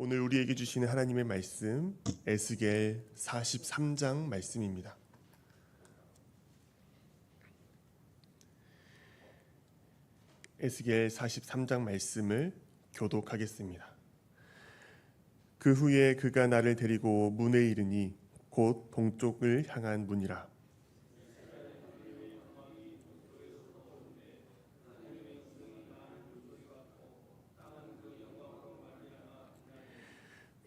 오늘 우리에게 주시는 하나님의 말씀 에스겔 43장 말씀입니다. 에스겔 43장 말씀을 교독하겠습니다. 그 후에 그가 나를 데리고 문에 이르니 곧 동쪽을 향한 문이라.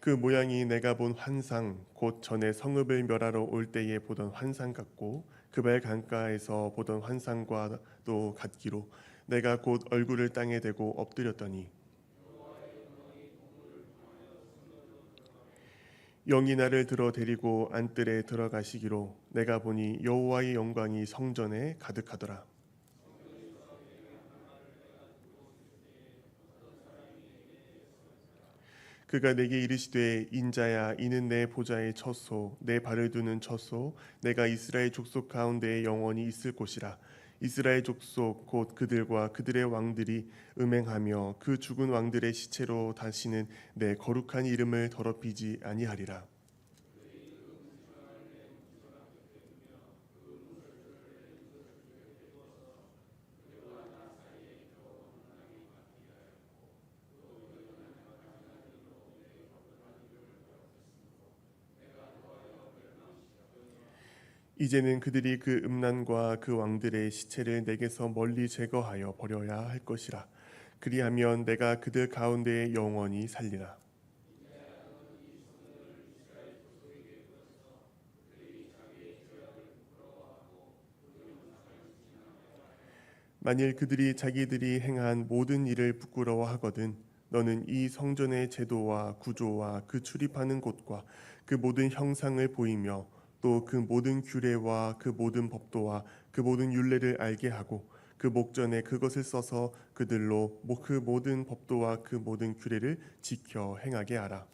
그 모양이 내가 본 환상 곧 전에 성읍을 멸하러 올 때에 보던 환상 같고 그발 강가에서 보던 환상과도 같기로 내가 곧 얼굴을 땅에 대고 엎드렸더니 영이 나를 들어 데리고 안뜰에 들어가시기로 내가 보니 여호와의 영광이 성전에 가득하더라. 그가 내게 이르시되 인자야 이는 내 보좌의 처소 내 발을 두는 처소 내가 이스라엘 족속 가운데에 영원히 있을 곳이라. 이스라엘 족속 곧 그들과 그들의 왕들이 음행하며 그 죽은 왕들의 시체로 다시는 내 거룩한 이름을 더럽히지 아니하리라. 이제는 그들이 그 음란과 그 왕들의 시체를 내게서 멀리 제거하여 버려야 할 것이라. 그리하면 내가 그들 가운데에 영원히 살리라. 만일 그들이 자기들이 행한 모든 일을 부끄러워하거든 너는 이 성전의 제도와 구조와 그 출입하는 곳과 그 모든 형상을 보이며 또 그 모든 규례와 그 모든 법도와 그 모든 율례를 알게 하고 그 목전에 그것을 써서 그들로 그 모든 법도와 그 모든 규례를 지켜 행하게 하라.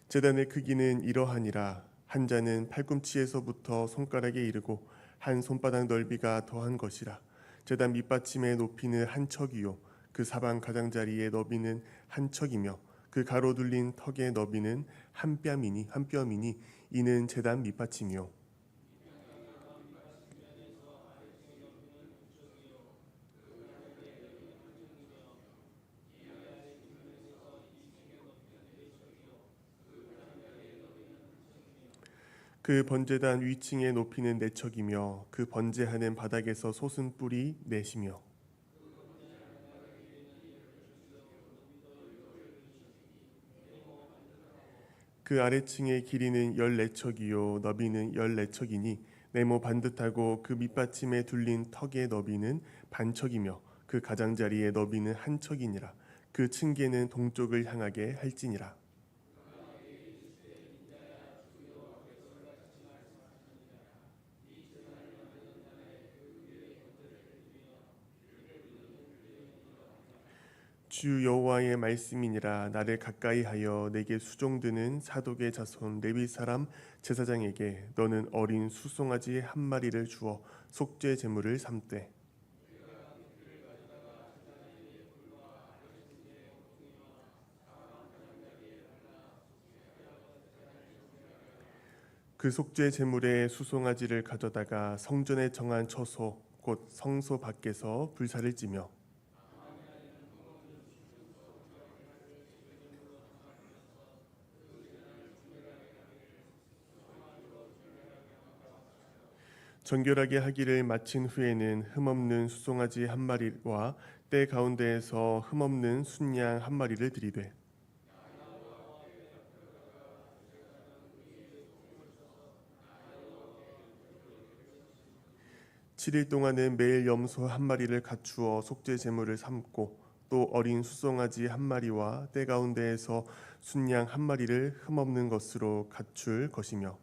제단의 크기는 이러하니라. 한 자는 팔꿈치에서부터 손가락에 이르고 한 손바닥 넓이가 더한 것이라. 제단 밑받침의 높이는 한 척이요 그 사방 가장자리의 너비는 한 척이며 그 가로 둘린 턱의 너비는 한 뼘이니 이는 제단 밑받침이요. 그 번제단 위층의 높이는 네 척이며 그 번제하는 바닥에서 솟은 뿔이 넷이며 그 아래층의 길이는 14척이요 너비는 14척이니 네모 반듯하고 그 밑받침에 둘린 턱의 너비는 반척이며 그 가장자리의 너비는 한 척이니라. 그 층계는 동쪽을 향하게 할지니라. 주 여호와의 말씀이니라. 나를 가까이하여 내게 수종드는 사독의 자손 레위 사람 제사장에게 너는 어린 수송아지 한 마리를 주어 속죄 제물을 삼되 그 속죄 제물의 수송아지를 가져다가 성전에 정한 처소 곧 성소 밖에서 불사를 지며 정결하게 하기를 마친 후에는 흠없는 수송아지 한 마리와 때 가운데에서 흠없는 순양 한 마리를 드리되 7일 동안은 매일 염소 한 마리를 갖추어 속죄 제물을 삼고 또 어린 수송아지 한 마리와 때 가운데에서 순양 한 마리를 흠없는 것으로 갖출 것이며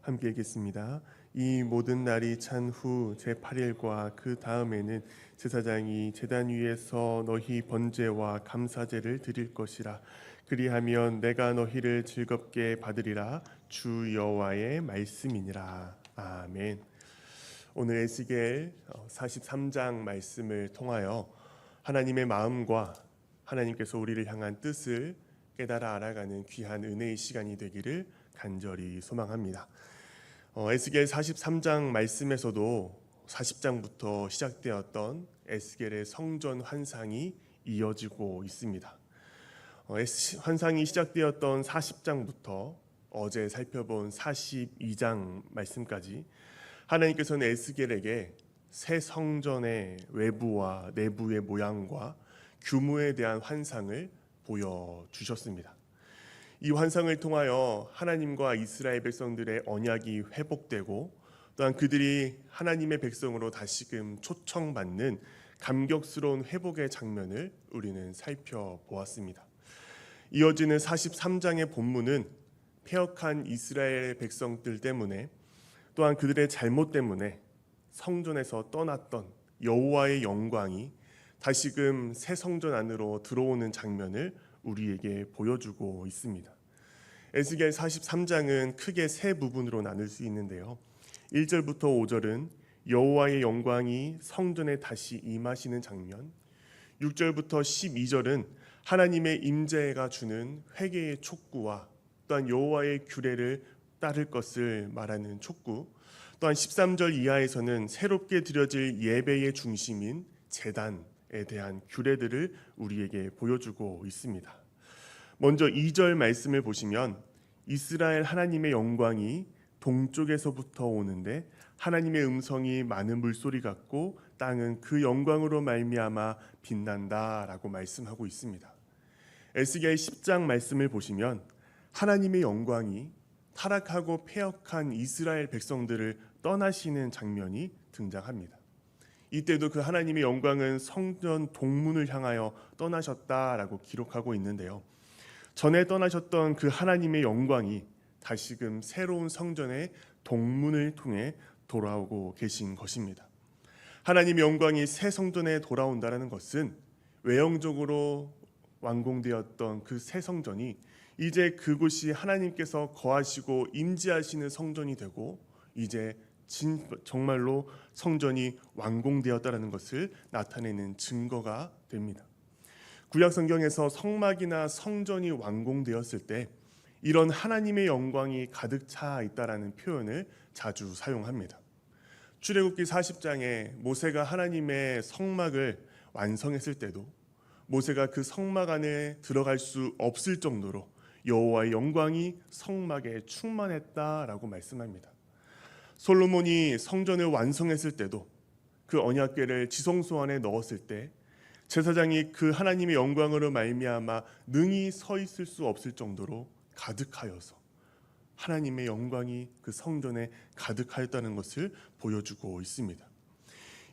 함께 읽겠습니다. 이 모든 날이 찬 후 제8일과 그 다음에는 제사장이 제단 위에서 너희 번제와 감사제를 드릴 것이라. 그리하면 내가 너희를 즐겁게 받으리라. 주 여호와의 말씀이니라. 아멘. 오늘 에스겔 43장 말씀을 통하여 하나님의 마음과 하나님께서 우리를 향한 뜻을 깨달아 알아가는 귀한 은혜의 시간이 되기를 간절히 소망합니다. 에스겔 43장 말씀에서도 40장부터 시작되었던 에스겔의 성전 환상이 이어지고 있습니다. 환상이 시작되었던 40장부터 어제 살펴본 42장 말씀까지 하나님께서는 에스겔에게 새 성전의 외부와 내부의 모양과 규모에 대한 환상을 보여주셨습니다. 이 환상을 통하여 하나님과 이스라엘 백성들의 언약이 회복되고 또한 그들이 하나님의 백성으로 다시금 초청받는 감격스러운 회복의 장면을 우리는 살펴보았습니다. 이어지는 43장의 본문은 패역한 이스라엘 백성들 때문에 또한 그들의 잘못 때문에 성전에서 떠났던 여호와의 영광이 다시금 새 성전 안으로 들어오는 장면을 우리에게 보여주고 있습니다. 에스겔 43장은 크게 세 부분으로 나눌 수 있는데요. 1절부터 5절은 여호와의 영광이 성전에 다시 임하시는 장면, 6절부터 12절은 하나님의 임재가 주는 회개의 촉구와 또한 여호와의 규례를 따를 것을 말하는 촉구, 또한 13절 이하에서는 새롭게 드려질 예배의 중심인 제단에 대한 규례들을 우리에게 보여주고 있습니다. 먼저 2절 말씀을 보시면 이스라엘 하나님의 영광이 동쪽에서부터 오는데 하나님의 음성이 많은 물소리 같고 땅은 그 영광으로 말미암아 빛난다라고 말씀하고 있습니다. 에스겔 10장 말씀을 보시면 하나님의 영광이 타락하고 패역한 이스라엘 백성들을 떠나시는 장면이 등장합니다. 이때도 그 하나님의 영광은 성전 동문을 향하여 떠나셨다라고 기록하고 있는데요. 전에 떠나셨던 그 하나님의 영광이 다시금 새로운 성전의 동문을 통해 돌아오고 계신 것입니다. 하나님의 영광이 새 성전에 돌아온다는 것은 외형적으로 완공되었던 그 새 성전이 이제 그곳이 하나님께서 거하시고 임재하시는 성전이 되고 이제 정말로 성전이 완공되었다는 것을 나타내는 증거가 됩니다. 구약 성경에서 성막이나 성전이 완공되었을 때 이런 하나님의 영광이 가득 차 있다라는 표현을 자주 사용합니다. 출애굽기 40장에 모세가 하나님의 성막을 완성했을 때도 모세가 그 성막 안에 들어갈 수 없을 정도로 여호와의 영광이 성막에 충만했다라고 말씀합니다. 솔로몬이 성전을 완성했을 때도 그 언약궤를 지성소 안에 넣었을 때 제사장이 그 하나님의 영광으로 말미암아 능히 서 있을 수 없을 정도로 가득하여서 하나님의 영광이 그 성전에 가득하였다는 것을 보여주고 있습니다.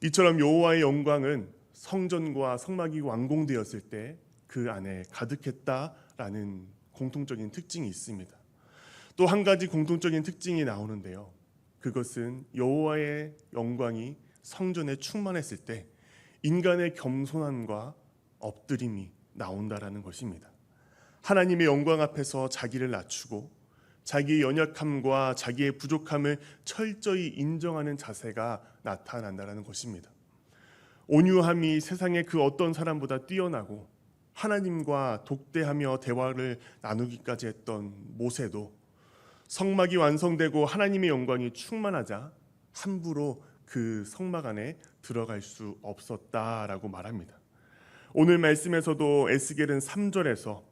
이처럼 여호와의 영광은 성전과 성막이 완공되었을 때 그 안에 가득했다라는 공통적인 특징이 있습니다. 또 한 가지 공통적인 특징이 나오는데요. 그것은 여호와의 영광이 성전에 충만했을 때 인간의 겸손함과 엎드림이 나온다라는 것입니다. 하나님의 영광 앞에서 자기를 낮추고 자기의 연약함과 자기의 부족함을 철저히 인정하는 자세가 나타난다는 것입니다. 온유함이 세상의 그 어떤 사람보다 뛰어나고 하나님과 독대하며 대화를 나누기까지 했던 모세도 성막이 완성되고 하나님의 영광이 충만하자 함부로 그 성막 안에 들어갈 수 없었다라고 말합니다. 오늘 말씀에서도 에스겔은 3절에서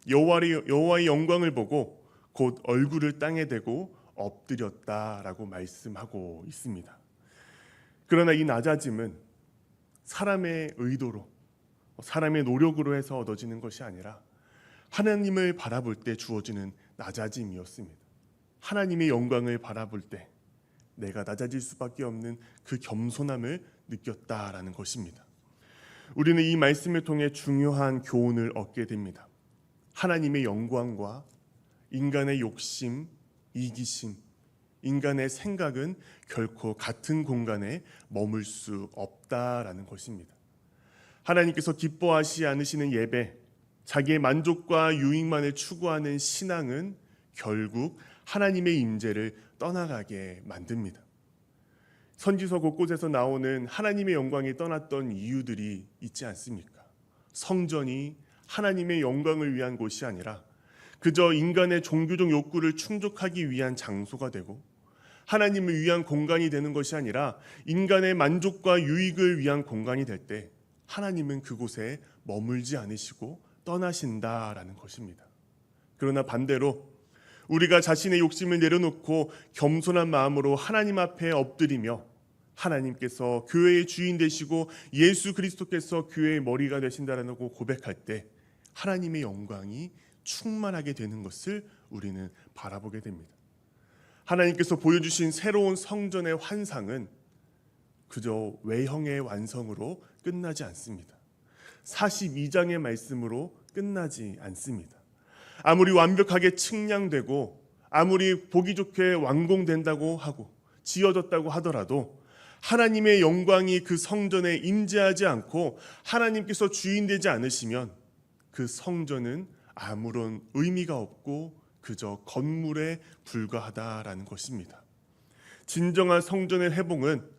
여호와의 영광을 보고 곧 얼굴을 땅에 대고 엎드렸다라고 말씀하고 있습니다. 그러나 이 낮아짐은 사람의 의도로 사람의 노력으로 해서 얻어지는 것이 아니라 하나님을 바라볼 때 주어지는 낮아짐이었습니다. 하나님의 영광을 바라볼 때 내가 낮아질 수밖에 없는 그 겸손함을 느꼈다라는 것입니다. 우리는 이 말씀을 통해 중요한 교훈을 얻게 됩니다. 하나님의 영광과 인간의 욕심, 이기심, 인간의 생각은 결코 같은 공간에 머물 수 없다라는 것입니다. 하나님께서 기뻐하시지 않으시는 예배, 자기의 만족과 유익만을 추구하는 신앙은 결국 하나님의 임재를 떠나가게 만듭니다. 선지서 곳곳에서 나오는 하나님의 영광이 떠났던 이유들이 있지 않습니까? 성전이 하나님의 영광을 위한 곳이 아니라 그저 인간의 종교적 욕구를 충족하기 위한 장소가 되고, 하나님을 위한 공간이 되는 것이 아니라 인간의 만족과 유익을 위한 공간이 될 때 하나님은 그곳에 머물지 않으시고 떠나신다라는 것입니다. 그러나 반대로 우리가 자신의 욕심을 내려놓고 겸손한 마음으로 하나님 앞에 엎드리며 하나님께서 교회의 주인 되시고 예수 그리스도께서 교회의 머리가 되신다라는 거 고백할 때 하나님의 영광이 충만하게 되는 것을 우리는 바라보게 됩니다. 하나님께서 보여주신 새로운 성전의 환상은 그저 외형의 완성으로 끝나지 않습니다. 42장의 말씀으로 끝나지 않습니다. 아무리 완벽하게 측량되고 아무리 보기 좋게 완공된다고 하고 지어졌다고 하더라도 하나님의 영광이 그 성전에 임재하지 않고 하나님께서 주인되지 않으시면 그 성전은 아무런 의미가 없고 그저 건물에 불과하다라는 것입니다. 진정한 성전의 회복은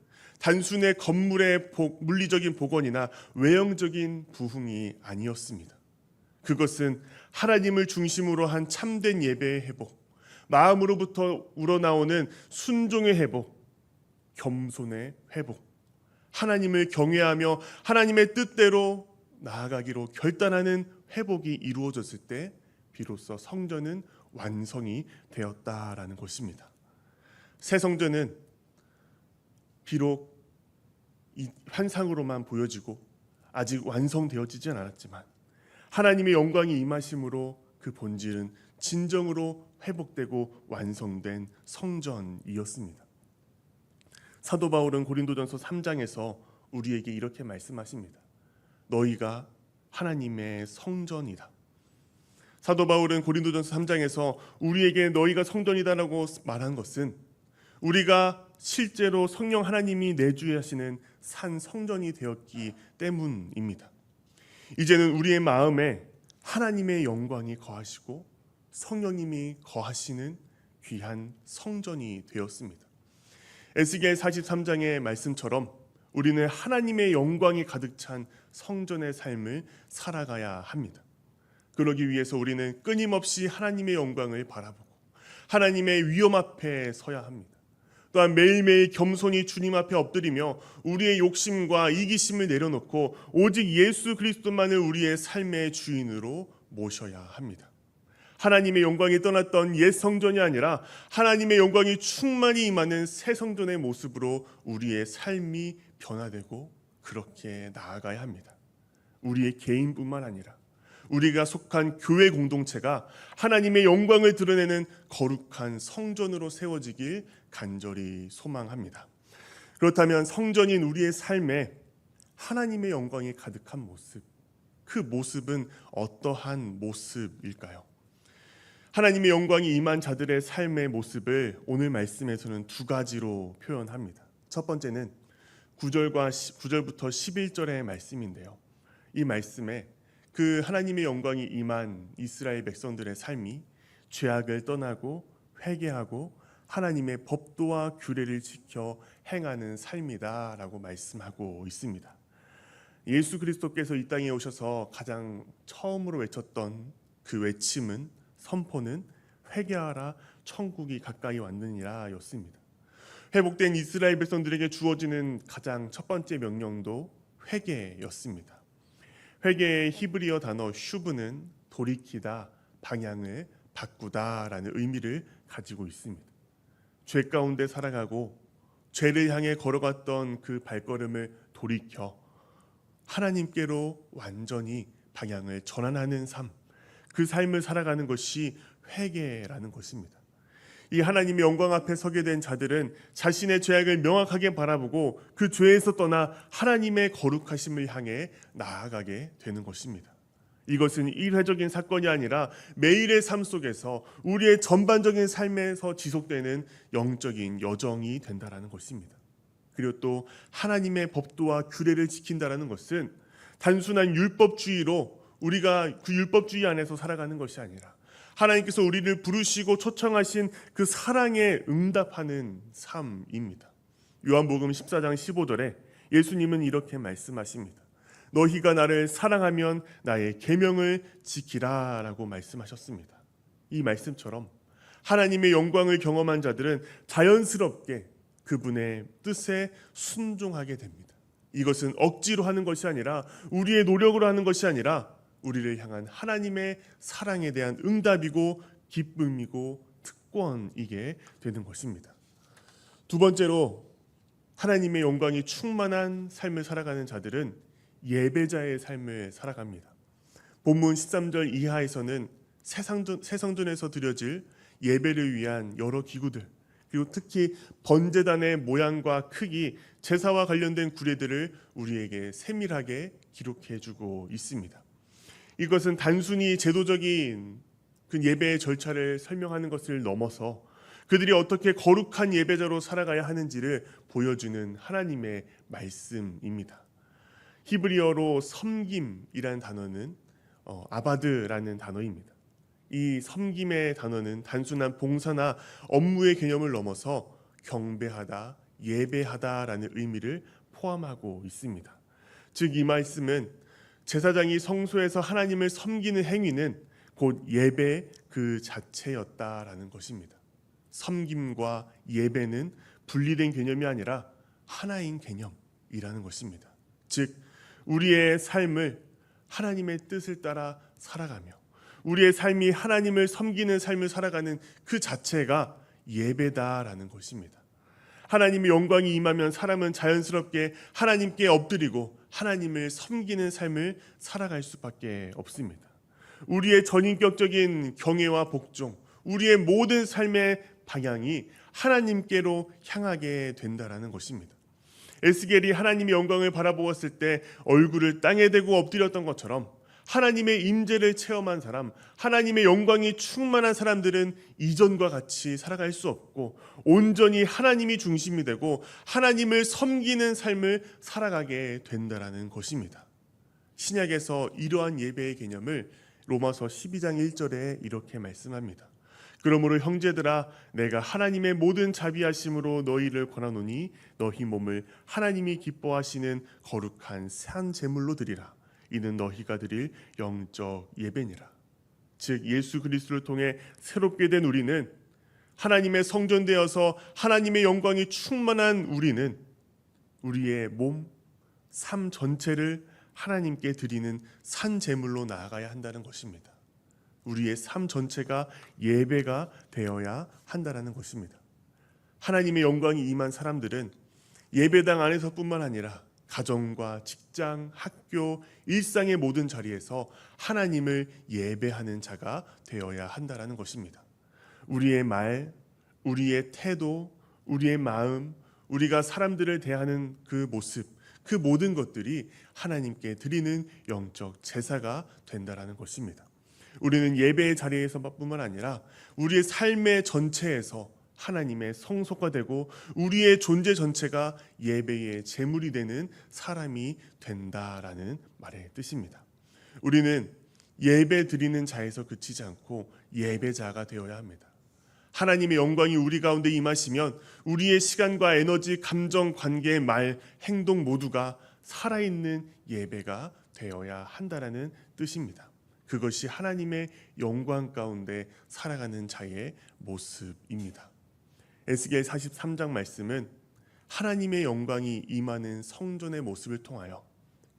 단순의 건물의 물리적인 복원이나 외형적인 부흥이 아니었습니다. 그것은 하나님을 중심으로 한 참된 예배의 회복, 마음으로부터 우러나오는 순종의 회복, 겸손의 회복, 하나님을 경외하며 하나님의 뜻대로 나아가기로 결단하는 회복이 이루어졌을 때 비로소 성전은 완성이 되었다라는 것입니다. 새 성전은 비록 이 환상으로만 보여지고 아직 완성되어지진 않았지만 하나님의 영광이 임하심으로 그 본질은 진정으로 회복되고 완성된 성전이었습니다. 사도 바울은 고린도전서 3장에서 우리에게 이렇게 말씀하십니다. 너희가 하나님의 성전이다. 사도 바울은 고린도전서 3장에서 우리에게 너희가 성전이다라고 말한 것은 우리가 실제로 성령 하나님이 내주하시는 산 성전이 되었기 때문입니다. 이제는 우리의 마음에 하나님의 영광이 거하시고 성령님이 거하시는 귀한 성전이 되었습니다. 에스겔 43장의 말씀처럼 우리는 하나님의 영광이 가득 찬 성전의 삶을 살아가야 합니다. 그러기 위해서 우리는 끊임없이 하나님의 영광을 바라보고 하나님의 위엄 앞에 서야 합니다. 또한 매일매일 겸손히 주님 앞에 엎드리며 우리의 욕심과 이기심을 내려놓고 오직 예수 그리스도만을 우리의 삶의 주인으로 모셔야 합니다. 하나님의 영광이 떠났던 옛 성전이 아니라 하나님의 영광이 충만히 임하는 새 성전의 모습으로 우리의 삶이 변화되고 그렇게 나아가야 합니다. 우리의 개인뿐만 아니라 우리가 속한 교회 공동체가 하나님의 영광을 드러내는 거룩한 성전으로 세워지길 간절히 소망합니다. 그렇다면 성전인 우리의 삶에 하나님의 영광이 가득한 모습, 그 모습은 어떠한 모습일까요? 하나님의 영광이 임한 자들의 삶의 모습을 오늘 말씀에서는 두 가지로 표현합니다. 첫 번째는 9절부터 11절의 말씀인데요. 이 말씀에 그 하나님의 영광이 임한 이스라엘 백성들의 삶이 죄악을 떠나고 회개하고 하나님의 법도와 규례를 지켜 행하는 삶이다라고 말씀하고 있습니다. 예수 그리스도께서 이 땅에 오셔서 가장 처음으로 외쳤던 그 외침은 선포는 회개하라 천국이 가까이 왔느니라 였습니다. 회복된 이스라엘 백성들에게 주어지는 가장 첫 번째 명령도 회개였습니다. 회개의 히브리어 단어 슈브는 돌이키다, 방향을 바꾸다라는 의미를 가지고 있습니다. 죄 가운데 살아가고 죄를 향해 걸어갔던 그 발걸음을 돌이켜 하나님께로 완전히 방향을 전환하는 삶, 그 삶을 살아가는 것이 회개라는 것입니다. 이 하나님의 영광 앞에 서게 된 자들은 자신의 죄악을 명확하게 바라보고 그 죄에서 떠나 하나님의 거룩하심을 향해 나아가게 되는 것입니다. 이것은 일회적인 사건이 아니라 매일의 삶 속에서 우리의 전반적인 삶에서 지속되는 영적인 여정이 된다라는 것입니다. 그리고 또 하나님의 법도와 규례를 지킨다라는 것은 단순한 율법주의로 우리가 그 율법주의 안에서 살아가는 것이 아니라 하나님께서 우리를 부르시고 초청하신 그 사랑에 응답하는 삶입니다. 요한복음 14장 15절에 예수님은 이렇게 말씀하십니다. 너희가 나를 사랑하면 나의 계명을 지키라 라고 말씀하셨습니다. 이 말씀처럼 하나님의 영광을 경험한 자들은 자연스럽게 그분의 뜻에 순종하게 됩니다. 이것은 억지로 하는 것이 아니라 우리의 노력으로 하는 것이 아니라 우리를 향한 하나님의 사랑에 대한 응답이고 기쁨이고 특권이게 되는 것입니다. 두 번째로 하나님의 영광이 충만한 삶을 살아가는 자들은 예배자의 삶을 살아갑니다. 본문 13절 이하에서는 새성전에서 드려질 예배를 위한 여러 기구들, 그리고 특히 번제단의 모양과 크기, 제사와 관련된 구례들을 우리에게 세밀하게 기록해주고 있습니다. 이것은 단순히 제도적인 그 예배의 절차를 설명하는 것을 넘어서 그들이 어떻게 거룩한 예배자로 살아가야 하는지를 보여주는 하나님의 말씀입니다. 히브리어로 섬김이라는 단어는 아바드라는 단어입니다. 이 섬김의 단어는 단순한 봉사나 업무의 개념을 넘어서 경배하다, 예배하다라는 의미를 포함하고 있습니다. 즉 이 말씀은 제사장이 성소에서 하나님을 섬기는 행위는 곧 예배 그 자체였다라는 것입니다. 섬김과 예배는 분리된 개념이 아니라 하나인 개념이라는 것입니다. 즉 우리의 삶을 하나님의 뜻을 따라 살아가며 우리의 삶이 하나님을 섬기는 삶을 살아가는 그 자체가 예배다라는 것입니다. 하나님의 영광이 임하면 사람은 자연스럽게 하나님께 엎드리고 하나님을 섬기는 삶을 살아갈 수밖에 없습니다. 우리의 전인격적인 경외와 복종, 우리의 모든 삶의 방향이 하나님께로 향하게 된다라는 것입니다. 에스겔이 하나님의 영광을 바라보았을 때 얼굴을 땅에 대고 엎드렸던 것처럼 하나님의 임재를 체험한 사람, 하나님의 영광이 충만한 사람들은 이전과 같이 살아갈 수 없고 온전히 하나님이 중심이 되고 하나님을 섬기는 삶을 살아가게 된다라는 것입니다. 신약에서 이러한 예배의 개념을 로마서 12장 1절에 이렇게 말씀합니다. 그러므로 형제들아 내가 하나님의 모든 자비하심으로 너희를 권하노니 너희 몸을 하나님이 기뻐하시는 거룩한 산 제물로 드리라. 이는 너희가 드릴 영적 예배니라. 즉 예수 그리스도를 통해 새롭게 된 우리는 하나님의 성전되어서 하나님의 영광이 충만한 우리는 우리의 몸, 삶 전체를 하나님께 드리는 산 제물로 나아가야 한다는 것입니다. 우리의 삶 전체가 예배가 되어야 한다는 것입니다. 하나님의 영광이 임한 사람들은 예배당 안에서뿐만 아니라 가정과 직장, 학교, 일상의 모든 자리에서 하나님을 예배하는 자가 되어야 한다는 것입니다. 우리의 말, 우리의 태도, 우리의 마음, 우리가 사람들을 대하는 그 모습, 그 모든 것들이 하나님께 드리는 영적 제사가 된다는 것입니다. 우리는 예배의 자리에서뿐만 아니라 우리의 삶의 전체에서 하나님의 성소가 되고 우리의 존재 전체가 예배의 제물이 되는 사람이 된다라는 말의 뜻입니다. 우리는 예배 드리는 자에서 그치지 않고 예배자가 되어야 합니다. 하나님의 영광이 우리 가운데 임하시면 우리의 시간과 에너지, 감정, 관계, 말, 행동 모두가 살아있는 예배가 되어야 한다라는 뜻입니다. 그것이 하나님의 영광 가운데 살아가는 자의 모습입니다. 에스겔 43장 말씀은 하나님의 영광이 임하는 성전의 모습을 통하여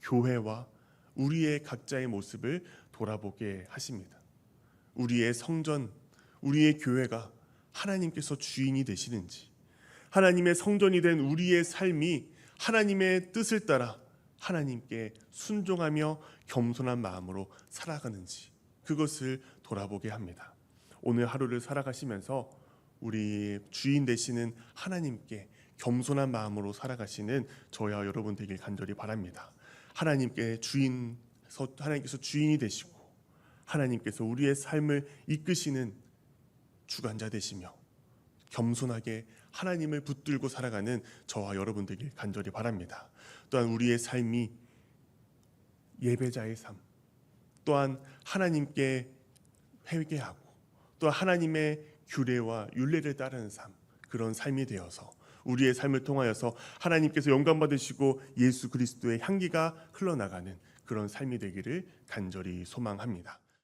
교회와 우리의 각자의 모습을 돌아보게 하십니다. 우리의 성전, 우리의 교회가 하나님께서 주인이 되시는지, 하나님의 성전이 된 우리의 삶이 하나님의 뜻을 따라 하나님께 순종하며 겸손한 마음으로 살아가는지 그것을 돌아보게 합니다. 오늘 하루를 살아가시면서 우리 주인 되시는 하나님께 겸손한 마음으로 살아가시는 저와 여러분 되길 간절히 바랍니다. 하나님께서 주인이 되시고 하나님께서 우리의 삶을 이끄시는 주관자 되시며 겸손하게 하나님을 붙들고 살아가는 저와 여러분 되길 간절히 바랍니다. 또한 우리의 삶이 예배자의 삶, 또한 하나님께 회개하고 또 하나님의 규례와 율례를 따르는 삶, 그런 삶이 되어서 우리의 삶을 통하여서 하나님께서 영광 받으시고 예수 그리스도의 향기가 흘러나가는 그런 삶이 되기를 간절히 소망합니다.